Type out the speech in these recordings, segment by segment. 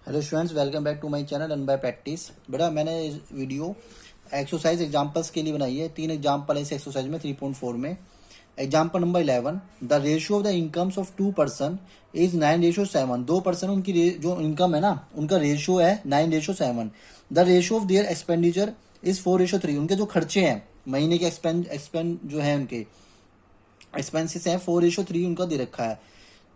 Hello students, welcome back to my channel run by practice. बेटा मैंने इस video exercise examples के लिए बनाई है। 3 एग्जांपल है इस एक्सरसाइज में 3.4 में। Example number 11, the ratio of the incomes of 2 person is 9:7। 2 person उनकी जो इनकम है ना, उनका रेशियो है 9:7। The ratio of their expenditure is 4:3। उनके जो खर्चे हैं महीने के एक्सपेंड जो है उनके एक्सपेंसिस हैं 4:3 उनका दे रखा है।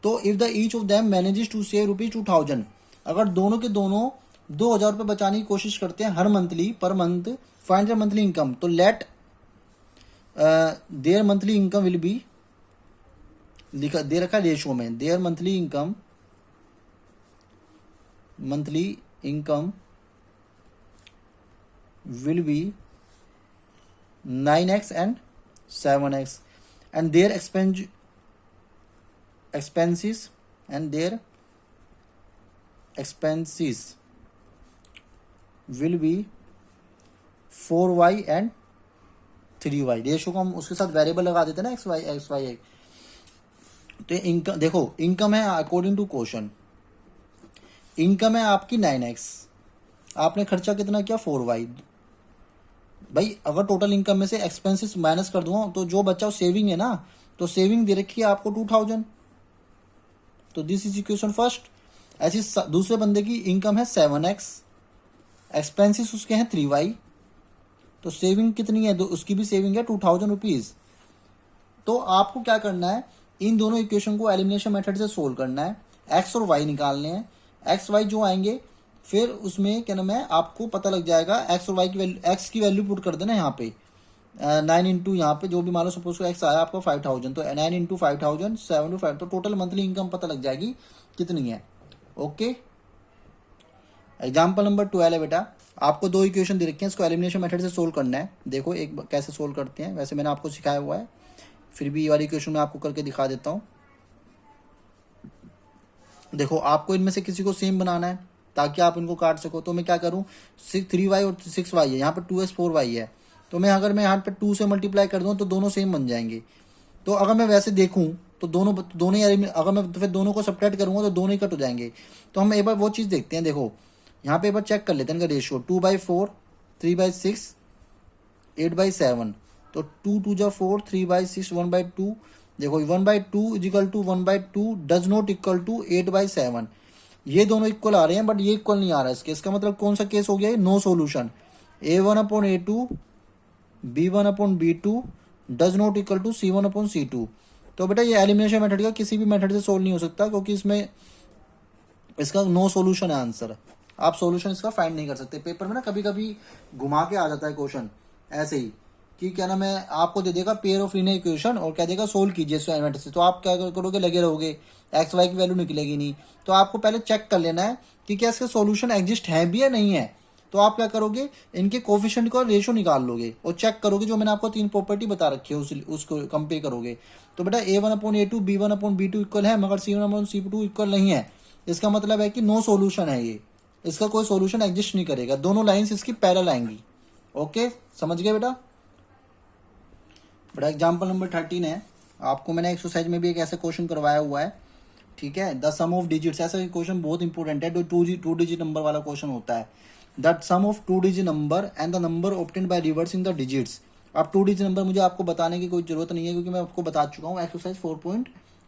तो if the each of them manages to save ₹2000, अगर दोनों के दोनों 2000 रुपये बचाने की कोशिश करते हैं हर मंथली पर month, find their monthly income. तो let their monthly income will be लिखा दे रखा है रेशियो में। Their monthly income will be 9x and 7x and their expenses will be 4y and 3y। Ratio को हम उसके साथ वेरिएबल लगा देते हैं ना, एक्स वाई। तो इनकम देखो, इनकम है अकॉर्डिंग टू क्वेश्चन, इनकम है आपकी 9x, आपने खर्चा कितना किया 4y। भाई अगर टोटल इनकम में से एक्सपेंसेस माइनस कर दूंगा तो जो बच्चा सेविंग है ना, तो सेविंग दे रखी है आपको 2000। तो दिस इज इक्वेशन फर्स्ट। ऐसी दूसरे बंदे की इनकम है 7x, एक्सपेंसेस उसके हैं 3y, तो सेविंग कितनी है? उसकी भी सेविंग है 2000 रुपीज। तो आपको क्या करना है, इन दोनों इक्वेशन को एलिमिनेशन मेथड से सोल्व करना है। एक्स और वाई निकालने हैं। एक्स वाई जो आएंगे फिर उसमें क्या नाम है, आपको पता लग जाएगा एक्स और वाई की वैल्यू। एक्स की वैल्यू पुट कर देना यहाँ पे 9 इंटू यहाँ पे जो भी मान लो, सपोज को एक्स आया आपको 5000, तो 9 इंटू 5000 7 तो टोटल मंथली इनकम पता लग जाएगी कितनी है। ओके, एग्जाम्पल नंबर 12 है बेटा। आपको दो इक्वेशन दे रखे हैं, इसको एलिमिनेशन मेथड से सोल्व करना है। देखो एक कैसे सोल्व करते हैं, वैसे मैंने आपको सिखाया हुआ है, फिर भी ये वाली इक्वेशन मैं आपको करके दिखा देता हूँ। देखो आपको इनमें से किसी को सेम बनाना है ताकि आप इनको काट सको। तो मैं क्या करूँ, 3y और 6y है, यहाँ पर 2x 4y है। तो मैं अगर मैं यहाँ पर 2 से मल्टीप्लाई कर दूँ तो दोनों सेम बन जाएंगे। तो अगर मैं वैसे देखूँ तो दोनों ही, अगर मैं फिर दोनों को सब्ट्रैक्ट करूँगा तो दोनों ही कट हो जाएंगे। तो हम एक बार वो चीज़ देखते हैं। देखो यहाँ पे एक बार चेक कर लेते हैं इनका रेशियो। 2/4, 3/6, 8/7। तो 2 2 जा 4, 3/6, 1/2। देखो 1/2 is equal to 1/2 does not equal to 8/7। ये दोनों इक्वल आ रहे हैं बट ये इक्वल नहीं आ रहा है। इसका मतलब कौन सा केस हो गया? No solution. A1/A2 B1/B2 does not equal to C1/C2। तो बेटा ये एलिमिनेशन मेथड का किसी भी मेथड से सोल्व नहीं हो सकता, क्योंकि इसमें इसका नो सोल्यूशन है आंसर। आप सोल्यूशन इसका फाइंड नहीं कर सकते। पेपर में ना कभी कभी घुमा के आ जाता है क्वेश्चन ऐसे ही कि क्या नाम है, आपको दे देगा पेयर ऑफ लीनियर इक्वेशन और क्या देगा सोल्व कीजिए इस मेथड से। तो आप क्या करोगे, लगे रहोगे, एक्स वाई की वैल्यू निकलेगी नहीं। तो आपको पहले चेक कर लेना है कि क्या इसका सोल्यूशन एग्जिस्ट है भी या नहीं है। तो आप क्या करोगे, इनके कोफिशिएंट का रेशियो निकाल लोगे और चेक करोगे। जो मैंने आपको 3 प्रॉपर्टी बता रखी है उसको कंपेयर करोगे। तो बेटा A1/A2 B1/B2 इक्वल है, मगर C1/C2 इक्वल नहीं है। इसका मतलब है कि नो सोल्यूशन है ये, इसका कोई सोल्यूशन एग्जिस्ट नहीं करेगा। दोनों लाइंस इसकी पैरेलल आएंगी। ओके, समझ गए बेटा। एग्जाम्पल नंबर 13 है। आपको मैंने एक्सरसाइज में भी एक ऐसा क्वेश्चन करवाया हुआ है, ठीक है। द सम ऑफ डिजिट्स, ऐसा क्वेश्चन बहुत इंपॉर्टेंट है, जो 2 डिजिट नंबर वाला क्वेश्चन होता है। That sum of 2 digit number and the number obtained by reversing the digits. अब 2 डिजिट नंबर मुझे आपको बताने की कोई जरूरत नहीं है, क्योंकि मैं आपको बता चुका हूँ एक्सरसाइज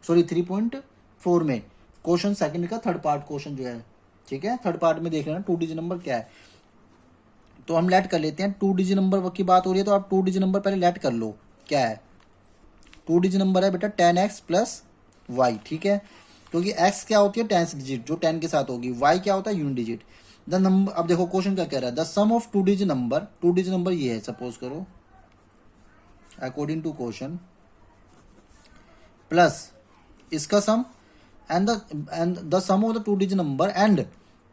3.4 में क्वेश्चन सेकंड का थर्ड पार्ट क्वेश्चन जो है, ठीक है। थर्ड पार्ट में देख लेना 2 डिजिट नंबर क्या है। तो हम लेट कर लेते हैं। 2 डिजिट नंबर की बात हो रही है तो आप 2 डिजिट नंबर पहले लेट कर लो। क्या है 2 डिजिट नंबर है बेटा 10x प्लस वाई, ठीक है। क्योंकि x क्या होती है 10 डिजिट, जो 10 के साथ होगी। y क्या होता है यूनिट डिजिट। द नंबर, अब देखो क्वेश्चन क्या कह रहा है, the sum of 2 digit number. 2 digit number ये है, सपोज करो अकॉर्डिंग टू क्वेश्चन, प्लस इसका sum and the sum of the 2 digit number and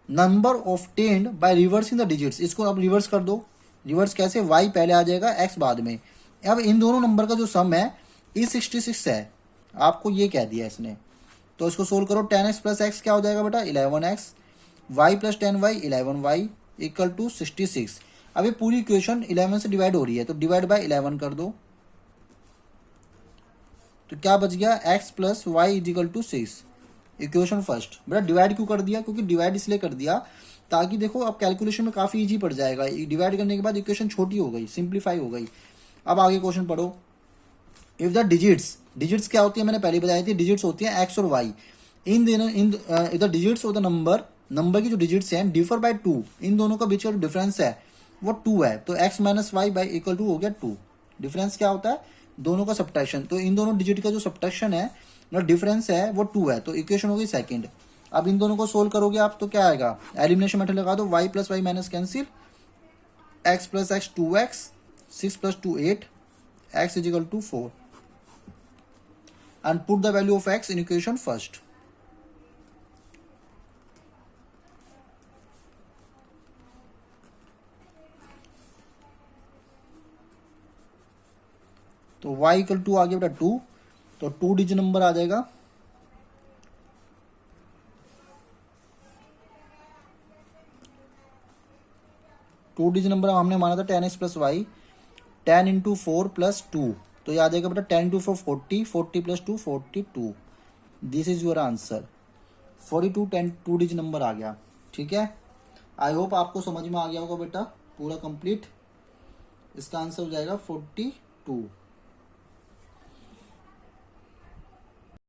number obtained by reversing the digits. इसको अब रिवर्स कर दो। रिवर्स कैसे, y पहले आ जाएगा x बाद में। अब इन दोनों नंबर का जो सम है ई 66 है, आपको ये कह दिया इसने। तो इसको सोल्व करो। 10x प्लस एक्स क्या हो जाएगा बेटा 11x, y plus 10y 11y equal to 66। अब ये पूरी इक्वेशन 11 से डिवाइड हो रही है, तो डिवाइड बाय 11 कर दो। तो क्या बच गया, x plus y is equal to 6। Equation first. बेटा डिवाइड क्यों कर दिया, क्योंकि डिवाइड इसलिए कर दिया ताकि देखो अब कैलकुलेशन में काफी इजी पड़ जाएगा, डिवाइड करने के बाद इक्वेशन छोटी हो गई, सिंप्लीफाई हो गई। अब आगे क्वेश्चन पढ़ो। इफ द डिजिट्स क्या होती है, मैंने पहले बताई थी, डिजिट्स होती है एक्स और y. In the digits of the number की जो डिजिट्स हैं डिफर बाय 2, इन दोनों का बीच का जो डिफरेंस है वो 2 है, तो x minus y by equal to हो गया 2। डिफरेंस क्या होता है, दोनों का सब्ट्रैक्शन, तो इन दोनों डिजिट का जो सब्ट्रैक्शन है मतलब डिफरेंस है वो 2 है, तो इक्वेशन हो गई सेकंड। अब इन दोनों को सोल्व करोगे आप तो क्या आएगा, एलिमिनेशन मेथड लगा दो, y plus y minus cancel, x plus x 2x, 6 plus 2 8, x is equal to 4 and put the value of x in equation first. तो y इक्वल टू आ गया बेटा 2, तो 2 डिजिट नंबर आ जाएगा, टू डिजिट नंबर हमने माना था 10x plus Y, 10 into 4 plus 2, तो ये आ जाएगा बेटा 10 into 4 40, 40 plus 2 42। This is your answer 42, 10 two digit number आ गया। ठीक है, आई होप आपको समझ में आ गया होगा बेटा पूरा कंप्लीट। इसका आंसर हो जाएगा 42।